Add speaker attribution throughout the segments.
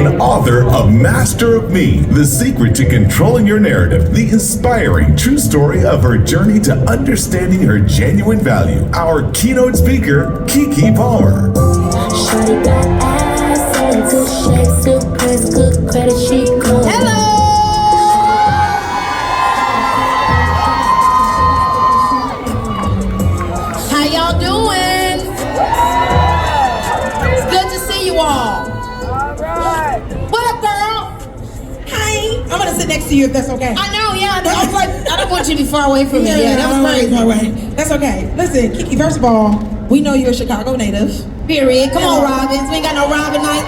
Speaker 1: and author of Master of Me, The Secret to Controlling Your Narrative, the inspiring true story of her journey to understanding her genuine value. Our keynote speaker, Keke Palmer.
Speaker 2: Shorty got ass and a good shape, good press, good credit, she cool.
Speaker 3: Hello! How y'all doing? It's good to see you all.
Speaker 4: Alright.
Speaker 3: What up, girl?
Speaker 4: Hi. I'm gonna sit next to you if that's okay.
Speaker 3: I know, yeah. I was like, I don't want you to be far away from me. Yeah, that was great.
Speaker 4: All right. That's okay. Listen, Keke, first of all, we know you're a Chicago native.
Speaker 3: Period. Come on, Robins. We ain't got no Robin nights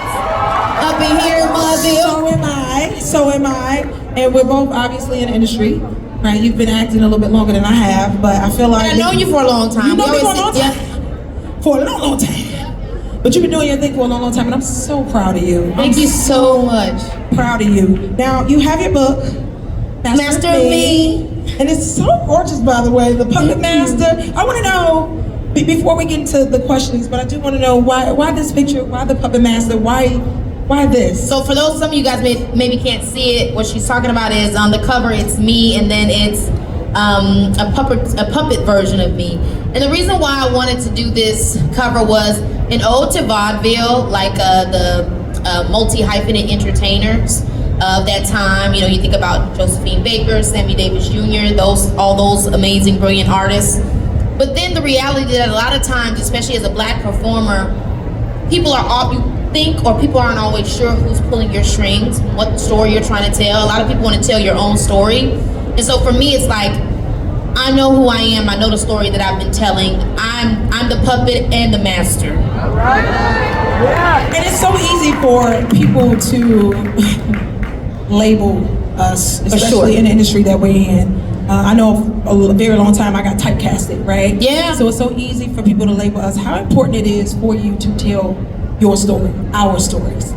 Speaker 3: up in here in Mudville.
Speaker 4: So am I. And we're both obviously in the industry. Right? You've been acting a little bit longer than I have, but I feel like...
Speaker 3: I know you for a long time.
Speaker 4: You know me for a long time.
Speaker 3: Yeah.
Speaker 4: For a long, long time. But you've been doing your thing for a long, long time, and I'm so proud of you.
Speaker 3: Thank you so much.
Speaker 4: Proud of you. Now, you have your book,
Speaker 3: Master of Me.
Speaker 4: And it's so gorgeous, by the way, The Puppet Master. I want to know, before we get into the questions, but I do want to know why this picture, why The Puppet Master, why this?
Speaker 3: So for those, some of you guys maybe can't see it, what she's talking about is on the cover, it's me, and then it's a puppet version of me. And the reason why I wanted to do this cover was an ode to vaudeville, like the multi-hyphenate entertainers of that time. You know, you think about Josephine Baker, Sammy Davis Jr., all those amazing, brilliant artists. But then the reality that a lot of times, especially as a black performer, people aren't always sure who's pulling your strings, what story you're trying to tell. A lot of people want to tell your own story. And so for me, it's like, I know who I am, I know the story that I've been telling. I'm the puppet and the master.
Speaker 4: All right. Yeah. And it's so easy for people to label us, especially in the industry that we're in. I know a very long time I got typecasted, right?
Speaker 3: Yeah.
Speaker 4: So it's so easy for people to label us. How important it is for you to tell your story, our stories?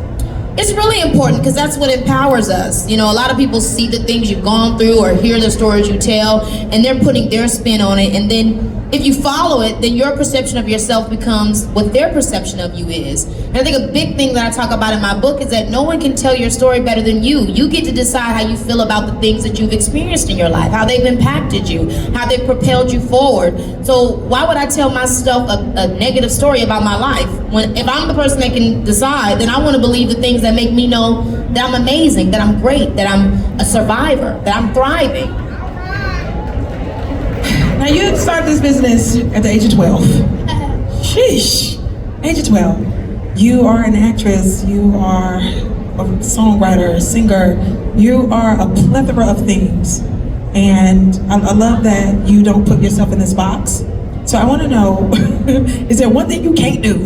Speaker 3: It's really important because that's what empowers us. You know, a lot of people see the things you've gone through or hear the stories you tell, and they're putting their spin on it. And then if you follow it, then your perception of yourself becomes what their perception of you is. And I think a big thing that I talk about in my book is that no one can tell your story better than you. You get to decide how you feel about the things that you've experienced in your life, how they've impacted you, how they've propelled you forward. So why would I tell myself a negative story about my life? If I'm the person that can decide, then I want to believe the things that make me know that I'm amazing, that I'm great, that I'm a survivor, that I'm thriving.
Speaker 4: Now you started this business at the age of 12. Sheesh, age of 12. You are an actress, you are a songwriter, a singer, you are a plethora of things. And I love that you don't put yourself in this box. So I want to know, is there one thing you can't do?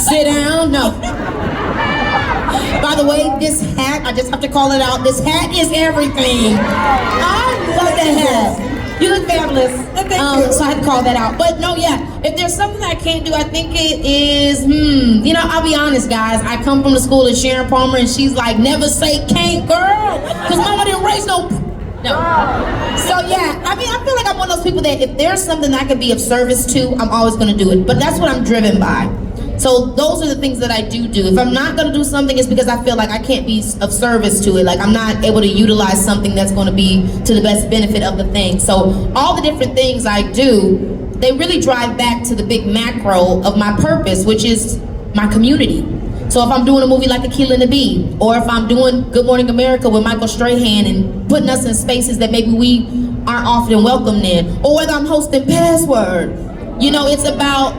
Speaker 3: Sit down, no. By the way, this hat, I just have to call it out, this hat is everything. I love that hat. You look fabulous. So I had to call that out. But no, yeah, if there's something I can't do, I think it is, you know, I'll be honest, guys. I come from the school of Sharon Palmer, and she's like, never say can't, girl. Because mama didn't raise no. So yeah, I mean, I feel like I'm one of those people that if there's something that I can be of service to, I'm always going to do it. But that's what I'm driven by. So those are the things that I do. If I'm not gonna do something, it's because I feel like I can't be of service to it. Like I'm not able to utilize something that's gonna be to the best benefit of the thing. So all the different things I do, they really drive back to the big macro of my purpose, which is my community. So if I'm doing a movie like Akeelah and the Bee, or if I'm doing Good Morning America with Michael Strahan and putting us in spaces that maybe we aren't often welcomed in, or whether I'm hosting Password, you know, it's about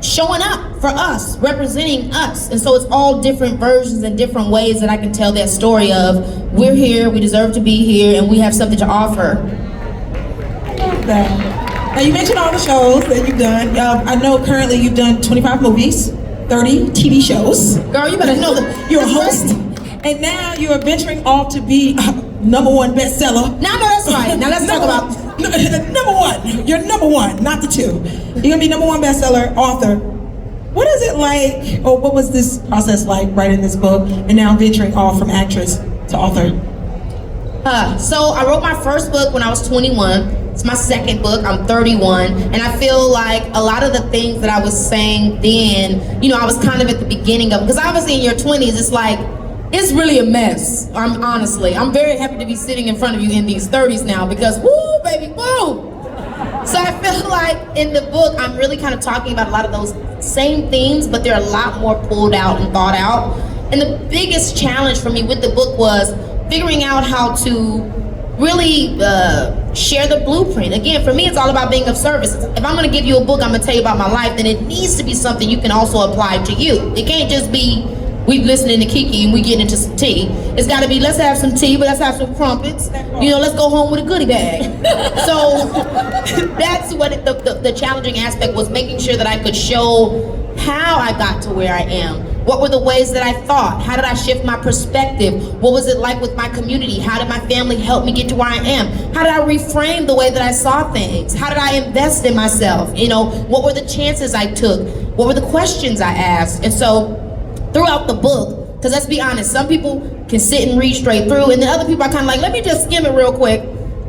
Speaker 3: showing up for us, representing us. And so it's all different versions and different ways that I can tell that story of we're here, we deserve to be here, and we have something to offer.
Speaker 4: I love that. Now you mentioned all the shows that you've done. I know currently you've done 25 movies, 30 TV shows.
Speaker 3: Girl, you better know that
Speaker 4: you're a host. And now you're venturing off to be #1 bestseller.
Speaker 3: Now, no, that's right. Now let's talk about
Speaker 4: #1. You're #1, not the 2. You're gonna be #1 bestseller author. What is it like, or what was this process like writing this book and now venturing off from actress to author?
Speaker 3: So I wrote my first book when I was 21. It's my second book, I'm 31. And I feel like a lot of the things that I was saying then, you know, I was kind of at the beginning of, because obviously in your 20s, it's like, It's really a mess. I'm very happy to be sitting in front of you in these 30s now because woo, baby, woo. So I feel like in the book, I'm really kind of talking about a lot of those same themes, but they're a lot more pulled out and thought out. And the biggest challenge for me with the book was figuring out how to really share the blueprint. Again, for me, it's all about being of service. If I'm gonna give you a book, I'm gonna tell you about my life, then it needs to be something you can also apply to you. It can't just be, we listening to Kiki and we get into some tea. It's gotta be, let's have some tea, but let's have some crumpets. You know, let's go home with a goodie bag. So that's what the challenging aspect was, making sure that I could show how I got to where I am. What were the ways that I thought? How did I shift my perspective? What was it like with my community? How did my family help me get to where I am? How did I reframe the way that I saw things? How did I invest in myself? You know, what were the chances I took? What were the questions I asked? And so throughout the book, because let's be honest, some people can sit and read straight through, and then other people are kind of like, let me just skim it real quick.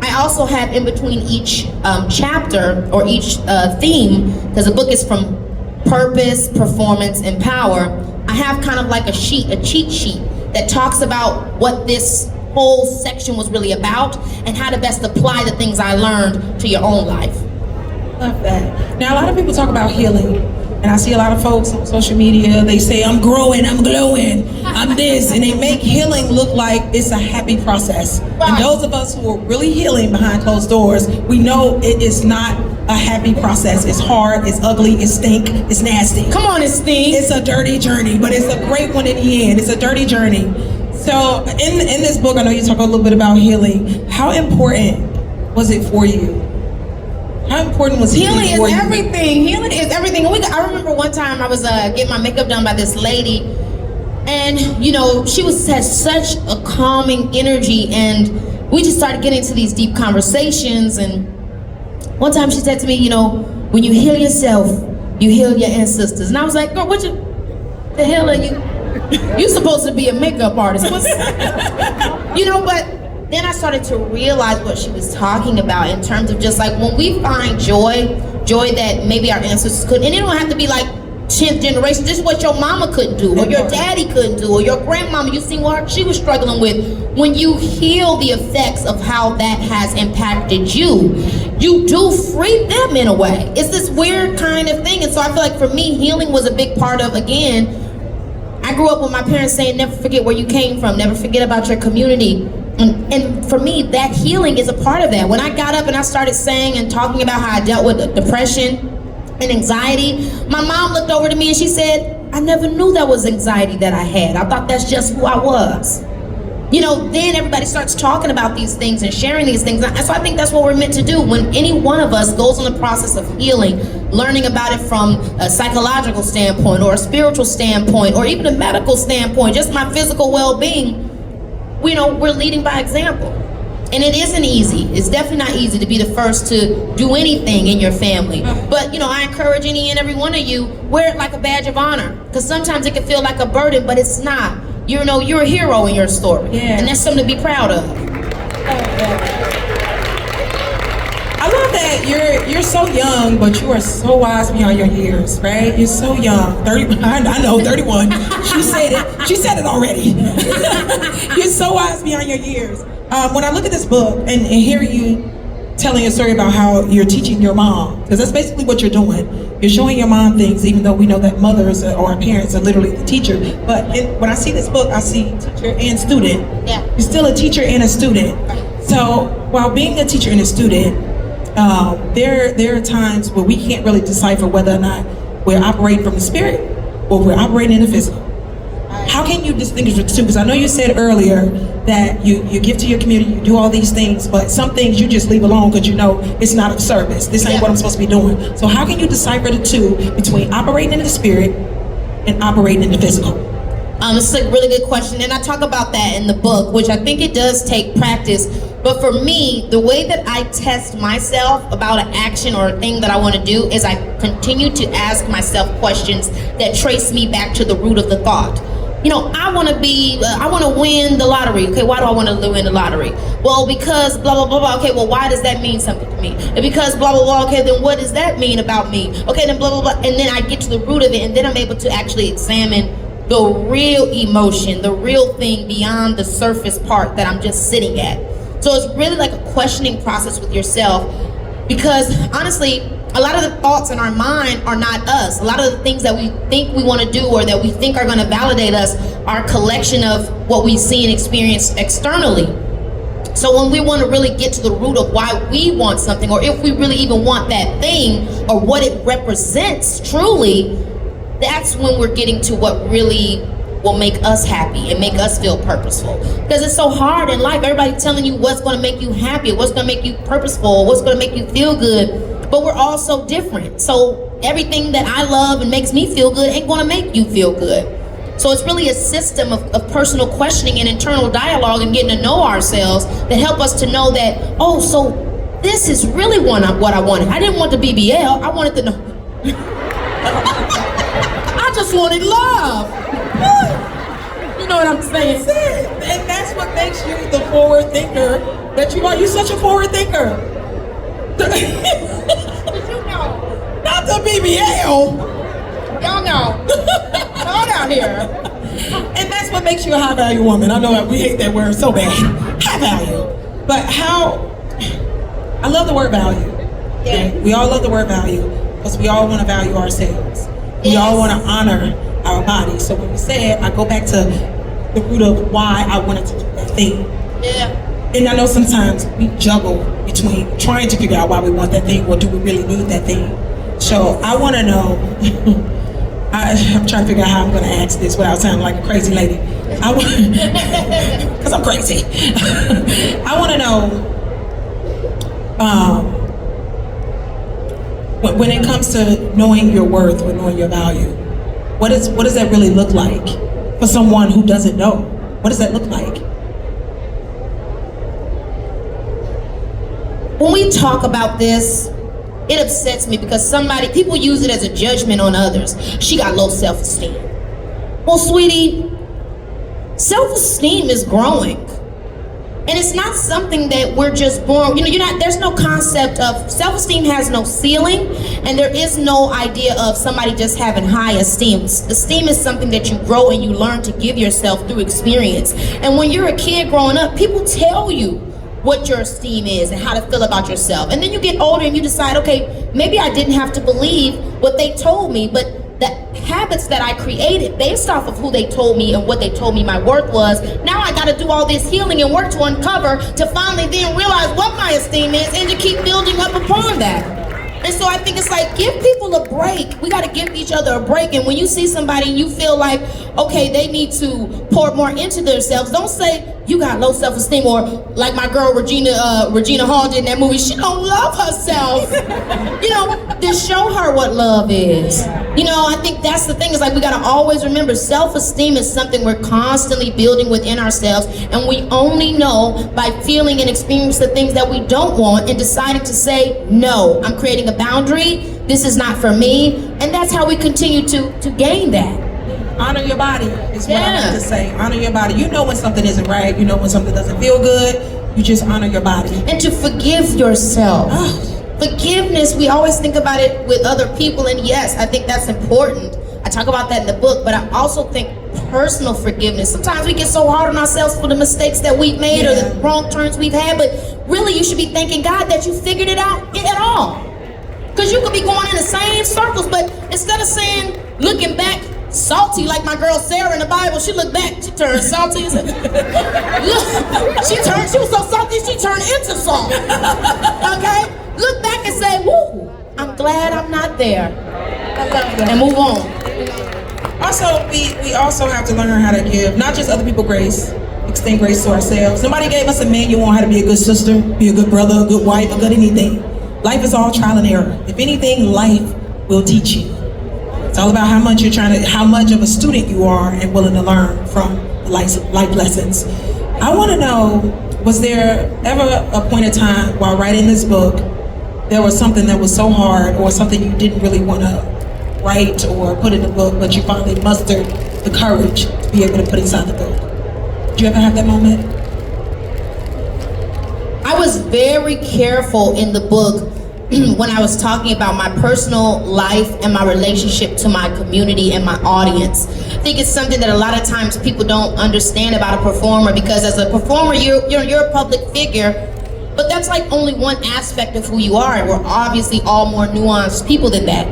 Speaker 3: I also have in between each chapter or each theme, because the book is from purpose, performance, and power. I have kind of like a cheat sheet that talks about what this whole section was really about and how to best apply the things I learned to your own life.
Speaker 4: Love that. Now, a lot of people talk about healing, and I see a lot of folks on social media, they say, I'm growing, I'm glowing, I'm this, and they make healing look like it's a happy process.
Speaker 3: Right.
Speaker 4: And those of us who are really healing behind closed doors, we know it is not a happy process. It's hard, it's ugly, it stink, it's nasty.
Speaker 3: Come on, it stinks.
Speaker 4: It's a dirty journey, but it's a great one in the end. It's a dirty journey. So in this book, I know you talk a little bit about healing. How important was it for you? How important was
Speaker 3: Healing
Speaker 4: healing for
Speaker 3: is
Speaker 4: you?
Speaker 3: everything. Healing is everything. And I remember one time I was getting my makeup done by this lady, and you know, she had such a calming energy, and we just started getting into these deep conversations. And one time she said to me, you know, when you heal yourself, you heal your ancestors. And I was like, girl, the hell are you? You're supposed to be a makeup artist. You know, but then I started to realize what she was talking about in terms of just like when we find joy that maybe our ancestors couldn't, and it don't have to be like 10th generation, this is what your mama couldn't do, or your daddy couldn't do, or your grandmama, you seen what she was struggling with. When you heal the effects of how that has impacted you, you do free them in a way. It's this weird kind of thing. And so I feel like for me, healing was a big part of, again, I grew up with my parents saying, never forget where you came from, never forget about your community. And for me, that healing is a part of that. When I got up and I started saying and talking about how I dealt with depression and anxiety, my mom looked over to me and she said, I never knew that was anxiety that I had. I thought that's just who I was. You know, then everybody starts talking about these things and sharing these things. And so I think that's what we're meant to do. When any one of us goes on the process of healing, learning about it from a psychological standpoint or a spiritual standpoint or even a medical standpoint, just my physical well-being, you know, we're leading by example. And it isn't easy. It's definitely not easy to be the first to do anything in your family. But, you know, I encourage any and every one of you, wear it like a badge of honor. Because sometimes it can feel like a burden, but it's not. You know, you're a hero in your story.
Speaker 4: Yeah.
Speaker 3: And that's something to be proud of.
Speaker 4: I love that you're so young, but you are so wise beyond your years, right? You're so young. 30, I know, 31. She said it. She said it already. You're so wise beyond your years. When I look at this book and hear you telling a story about how you're teaching your mom, because that's basically what you're doing. You're showing your mom things, even though we know that mothers or parents are literally the teacher. But when I see this book, I see teacher and student.
Speaker 3: Yeah.
Speaker 4: You're still a teacher and a student. So while being a teacher and a student, there are times where we can't really decipher whether or not we're operating from the spirit or we're operating in the physical. How can you distinguish the two? Because I know you said earlier that you give to your community, you do all these things, but some things you just leave alone because you know it's not of service. This ain't what I'm supposed to be doing. So how can you decipher the two between operating in the spirit and operating in the physical?
Speaker 3: It's a really good question, and I talk about that in the book, which I think it does take practice. But for me, the way that I test myself about an action or a thing that I want to do is I continue to ask myself questions that trace me back to the root of the thought. You know, I want to win the lottery. Okay, why do I want to win the lottery? Well, because blah, blah, blah, blah. Okay, well, why does that mean something to me? And because blah, blah, blah. Okay, then what does that mean about me? Okay, then blah, blah, blah. And then I get to the root of it, and then I'm able to actually examine the real emotion, the real thing beyond the surface part that I'm just sitting at. So it's really like a questioning process with yourself, because honestly, a lot of the thoughts in our mind are not us. A lot of the things that we think we want to do or that we think are going to validate us are a collection of what we see and experience externally. So when we want to really get to the root of why we want something, or if we really even want that thing or what it represents truly, that's when we're getting to what really will make us happy and make us feel purposeful. Because it's so hard in life. Everybody's telling you what's going to make you happy, what's going to make you purposeful, what's going to make you feel good. But we're all so different. So everything that I love and makes me feel good ain't going to make you feel good. So it's really a system of personal questioning and internal dialogue and getting to know ourselves that help us to know that, oh, so this is really what I wanted. I didn't want the BBL. I wanted the... I just wanted love. You know what I'm saying?
Speaker 4: And that's what makes you the forward thinker that you are. You're such a forward thinker. Not the BBL.
Speaker 3: Y'all know. Y'all out here.
Speaker 4: And that's what makes you a high value woman. I know that we hate that word so bad. High value. But I love the word value.
Speaker 3: Yeah.
Speaker 4: We all love the word value because we all want to value ourselves. We all want to honor our bodies. So when we say it, I go back to the root of why I wanted to do that thing.
Speaker 3: Yeah.
Speaker 4: And I know sometimes we juggle between trying to figure out why we want that thing or do we really need that thing. So I want to know, I'm trying to figure out how I'm going to ask this without sounding like a crazy lady. Because I'm crazy. I want to know, when it comes to knowing your worth or knowing your value, what does that really look like for someone who doesn't know? What does that look like?
Speaker 3: When we talk about this, it upsets me because people use it as a judgment on others. She got low self-esteem. Well, sweetie, self-esteem is growing. And it's not something that we're just born, there's no concept of, self-esteem has no ceiling, and there is no idea of somebody just having high esteem. Esteem is something that you grow and you learn to give yourself through experience. And when you're a kid growing up, people tell you what your esteem is and how to feel about yourself. And then you get older and you decide, okay, maybe I didn't have to believe what they told me, but the habits that I created based off of who they told me and what they told me my worth was, now I gotta do all this healing and work to uncover to finally then realize what my esteem is and to keep building up upon that. And so I think it's like, give people a break. We gotta give each other a break. And when you see somebody and you feel like, okay, they need to pour more into themselves, don't say, you got low self-esteem, or like my girl Regina Hall did in that movie, she don't love herself. Just show her what love is. I think that's the thing, is like we gotta always remember self-esteem is something we're constantly building within ourselves, and we only know by feeling and experiencing the things that we don't want and deciding to say, no, I'm creating a boundary, this is not for me, and that's how we continue to gain that.
Speaker 4: Honor your body is what I have to say. Honor your body. You know when something isn't right. You know when something doesn't feel good. You just honor your body.
Speaker 3: And to forgive yourself. Forgiveness, we always think about it with other people, and yes, I think that's important. I talk about that in the book, but I also think personal forgiveness. Sometimes we get so hard on ourselves for the mistakes that we've made or the wrong turns we've had, but really you should be thanking God that you figured it out at all. Because you could be going in the same circles, but instead of saying, looking back, salty like my girl Sarah in the Bible, she looked back, she turned salty and said, look, she was so salty she turned into salt. Okay? Look back and say, woo, I'm glad I'm not there. I love that. And move on.
Speaker 4: Also, we also have to learn how to give not just other people grace, extend grace to ourselves. Nobody gave us a manual on how to be a good sister, be a good brother, a good wife, a good anything. Life is all trial and error. If anything, life will teach you. It's all about how much of a student you are and willing to learn from life lessons. I want to know, was there ever a point in time while writing this book, there was something that was so hard or something you didn't really want to write or put in the book, but you finally mustered the courage to be able to put inside the book? Did you ever have that moment?
Speaker 3: I was very careful in the book when I was talking about my personal life and my relationship to my community and my audience. I think it's something that a lot of times people don't understand about a performer, because as a performer, you're a public figure, but that's like only one aspect of who you are, and we're obviously all more nuanced people than that.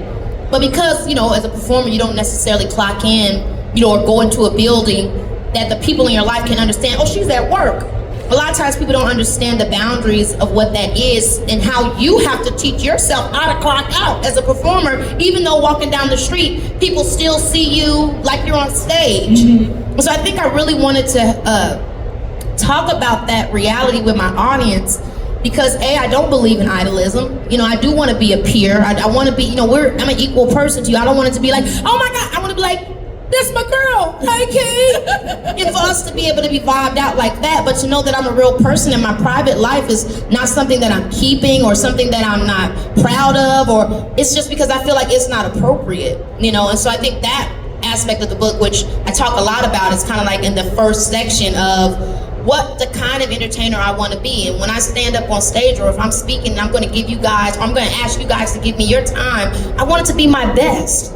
Speaker 3: But because, as a performer, you don't necessarily clock in, or go into a building that the people in your life can understand, oh, she's at work. A lot of times people don't understand the boundaries of what that is and how you have to teach yourself how to clock out as a performer. Even though walking down the street, people still see you like you're on stage. Mm-hmm. So I think I really wanted to talk about that reality with my audience, because I don't believe in idolism. I do want to be a peer. I want to be, I'm an equal person to you. I don't want it to be like, oh my God, I want to be like, that's my girl, hey Key. And for us to be able to be vibed out like that, but to know that I'm a real person and my private life is not something that I'm keeping or something that I'm not proud of, or it's just because I feel like it's not appropriate, And so I think that aspect of the book, which I talk a lot about, is kind of like in the first section of what the kind of entertainer I want to be. And when I stand up on stage, or if I'm speaking and I'm going to give you guys, or I'm going to ask you guys to give me your time, I want it to be my best.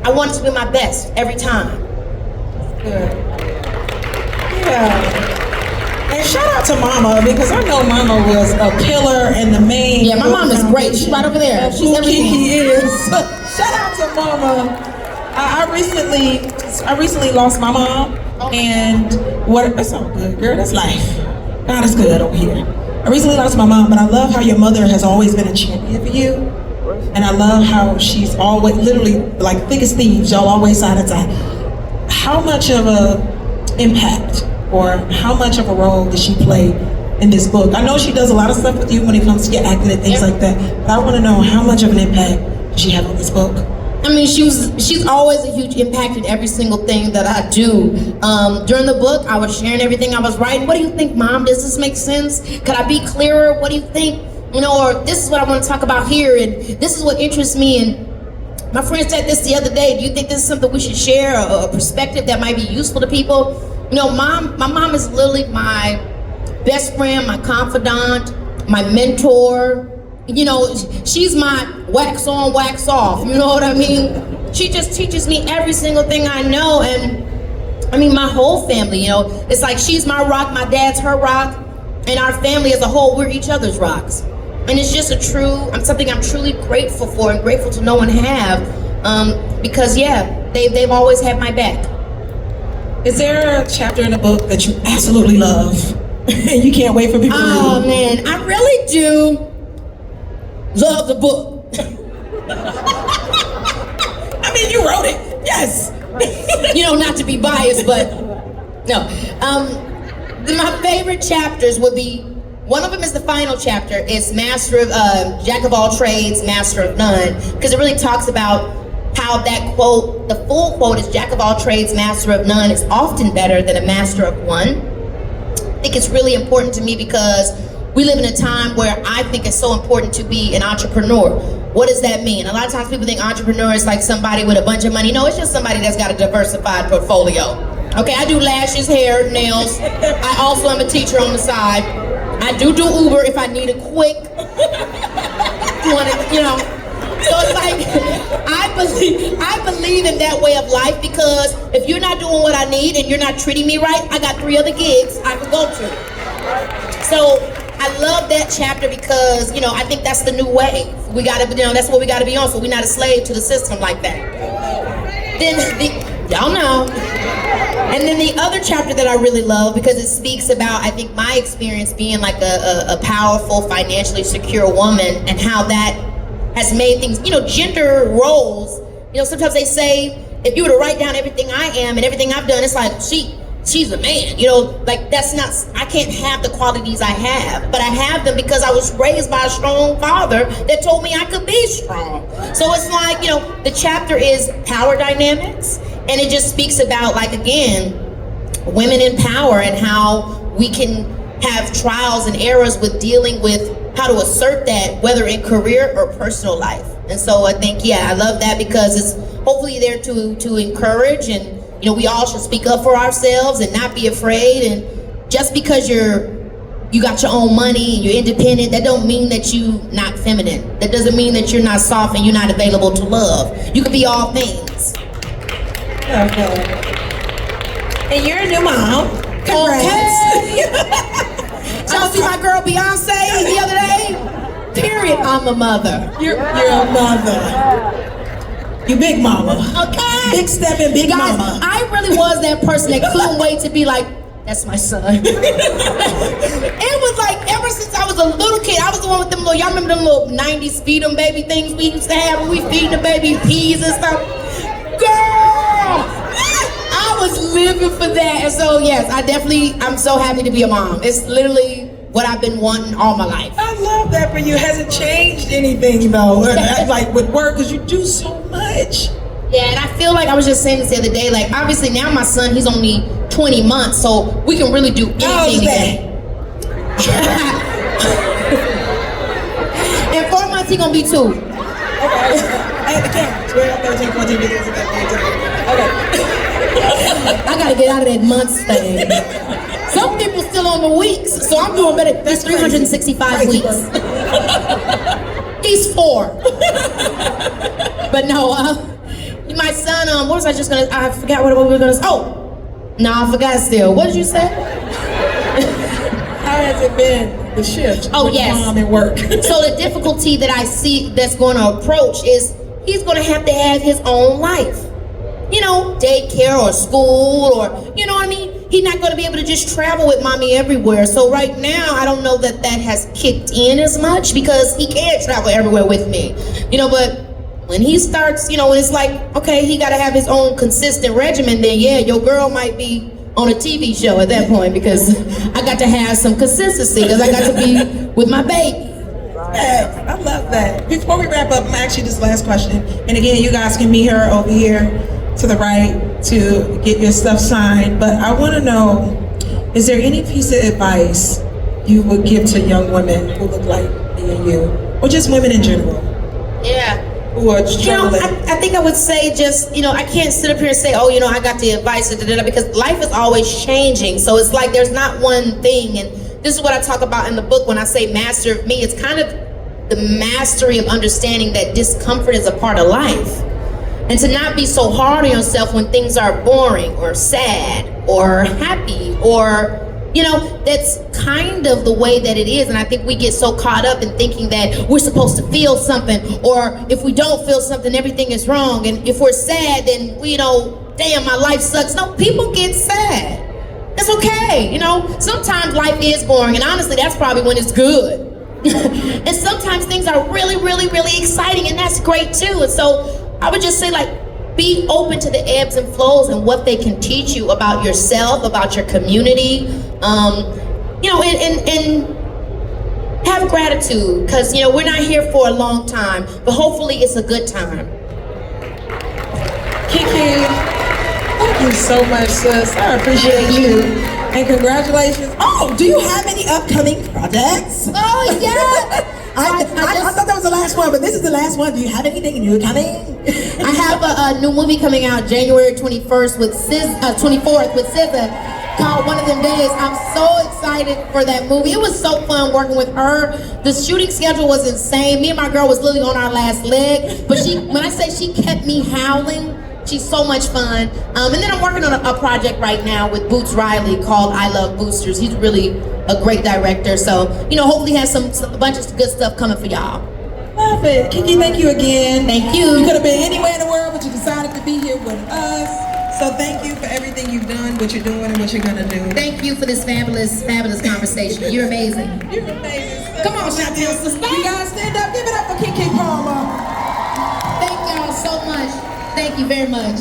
Speaker 3: I want it to be my best every time.
Speaker 4: Good. Yeah. And shout out to Mama, because I know Mama was a killer and the main.
Speaker 3: Yeah, my mom is great. She's right over there. She's everything.
Speaker 4: Kiki is. Shout out to Mama. I recently lost my mom, and that's all good, girl. That's life. God is good over here. I recently lost my mom, but I love how your mother has always been a champion for you. And I love how she's always, literally, like thick as thieves, y'all always side to side. How much of a impact, or how much of a role does she play in this book? I know she does a lot of stuff with you when it comes to your acting and things like that, but I want to know, how much of an impact does she have on this book?
Speaker 3: I mean, she's always a huge impact in every single thing that I do. During the book, I was sharing everything I was writing. What do you think, Mom? Does this make sense? Could I be clearer? What do you think? Or this is what I want to talk about here, and this is what interests me. And my friend said this the other day. Do you think this is something we should share, a perspective that might be useful to people? My mom is literally my best friend, my confidant, my mentor. She's my wax on, wax off. You know what I mean? She just teaches me every single thing I know. And I mean, my whole family, it's like she's my rock, my dad's her rock, and our family as a whole, we're each other's rocks. And it's just something I'm truly grateful for, and grateful to know and have, because they've always had my back.
Speaker 4: Is there a chapter in the book that you absolutely love and you can't wait for people to read?
Speaker 3: Oh man, I really do love the book.
Speaker 4: I mean, you wrote it, yes.
Speaker 3: Not to be biased, but no. My favorite chapters would be, one of them is the final chapter. It's Jack of all trades, master of none, because it really talks about how that quote, the full quote is, Jack of all trades, master of none is often better than a master of one. I think it's really important to me because we live in a time where I think it's so important to be an entrepreneur. What does that mean? A lot of times people think entrepreneur is like somebody with a bunch of money. No, it's just somebody that's got a diversified portfolio. Okay, I do lashes, hair, nails. I also am a teacher on the side. I do Uber if I need a quick, So it's like, I believe in that way of life, because if you're not doing what I need and you're not treating me right, I got 3 other gigs I can go to. So I love that chapter because, I think that's the new way. We gotta, that's what we gotta be on, so we're not a slave to the system like that. Then, y'all know. And then the other chapter that I really love, because it speaks about, I think, my experience being like a powerful, financially secure woman, and how that has made things, gender roles. Sometimes they say, if you were to write down everything I am and everything I've done, it's like, she's a man. Like, that's not, I can't have the qualities I have, but I have them because I was raised by a strong father that told me I could be strong. So it's like, the chapter is power dynamics, and it just speaks about, like, again, women in power and how we can have trials and errors with dealing with how to assert that, whether in career or personal life. And so I think, I love that because it's hopefully there to encourage, and we all should speak up for ourselves and not be afraid. And just because you're you got your own money and you're independent, that don't mean that you not feminine. That doesn't mean that you're not soft and you're not available to love. You can be all things.
Speaker 4: Okay. And you're a new mom.
Speaker 3: Okay. Y'all see my girl Beyonce the other day? Period, I'm a mother.
Speaker 4: You're a mother. You big mama.
Speaker 3: Okay.
Speaker 4: Big step and big
Speaker 3: Guys,
Speaker 4: mama.
Speaker 3: I really was that person that couldn't wait to be like, that's my son. It was like ever since I was a little kid, I was the one with them little, y'all remember them little 90s feed 'em baby things we used to have when we feeding the baby peas and stuff? Girl! I was living for that. And so yes, I'm so happy to be a mom. It's literally what I've been wanting all my life.
Speaker 4: I love that for you. Hasn't changed anything though. Like with work, because you do so much.
Speaker 3: Yeah, and I feel like I was just saying this the other day, like obviously now my son, he's only 20 months, so we can really do anything together. In 4 months, he gonna be 2.
Speaker 4: Okay. I had the camera. 12, 13, 14, 15, 16, 17. Okay.
Speaker 3: I gotta get out of that months thing. Some people still on the weeks, so I'm doing better. That's 365 weeks. He's 4. But no, my son, what was I just gonna, I forgot what we were gonna say. Oh, no, I forgot still. What did you say?
Speaker 4: How has it been, the shift?
Speaker 3: Oh,
Speaker 4: with
Speaker 3: yes.
Speaker 4: Mom and work.
Speaker 3: So the difficulty that I see that's going to approach is he's going to have his own life. You know, daycare or school or, you know what I mean? He's not going to be able to just travel with mommy everywhere. So right now, I don't know that has kicked in as much because he can't travel everywhere with me. You know, but when he starts, you know, it's like, okay, he got to have his own consistent regimen, then yeah, your girl might be on a TV show at that point because I got to have some consistency because I got to be with my baby.
Speaker 4: I love that. Before we wrap up, I'm gonna ask you this last question. And again, you guys can meet her over here to the right to get your stuff signed. But I want to know, is there any piece of advice you would give to young women who look like me and you, or just women in general?
Speaker 3: Yeah.
Speaker 4: Who are
Speaker 3: You know,
Speaker 4: struggling?
Speaker 3: I think I would say just, you know, I can't sit up here and say, oh, you know, I got the advice, because life is always changing. So it's like there's not one thing. And this is what I talk about in the book when I say master of me. It's kind of the mastery of understanding that discomfort is a part of life. And to not be so hard on yourself when things are boring or sad or happy or, you know, that's kind of the way that it is. And I think we get so caught up in thinking that we're supposed to feel something, or if we don't feel something, everything is wrong. And if we're sad, then we, you know, damn, my life sucks. No, people get sad. It's okay, you know. Sometimes life is boring, and honestly, that's probably when it's good. And sometimes things are really, really, really exciting, and that's great too. And so I would just say, like, be open to the ebbs and flows and what they can teach you about yourself, about your community, you know, and have gratitude, because, you know, we're not here for a long time, but hopefully it's a good time.
Speaker 4: Kiki, thank you so much, sis. I appreciate you. And congratulations. Oh, do you have any upcoming projects?
Speaker 3: Oh, yeah.
Speaker 4: I thought that was the last one, but this is the last one. Do you have anything new coming?
Speaker 3: I have a new movie coming out January 21st with 24th with SZA called One of Them Days. I'm so excited for that movie. It was so fun working with her. The shooting schedule was insane. Me and my girl was literally on our last leg, but when I say she kept me howling, she's so much fun. And then I'm working on a project right now with Boots Riley called I Love Boosters. He's really a great director. So, you know, hopefully he has a bunch of good stuff coming for y'all.
Speaker 4: Love it. Kiki, thank you again.
Speaker 3: Thank you.
Speaker 4: You could have been anywhere in the world, but you decided to be here with us. So thank you for everything you've done, what you're doing, and what you're gonna do.
Speaker 3: Thank you for this fabulous, fabulous conversation. You're amazing.
Speaker 4: You're amazing.
Speaker 3: Come on, Chantel, sister.
Speaker 4: You guys stand up. Give it up for Kiki Palmer.
Speaker 3: Thank y'all so much. Thank you very much.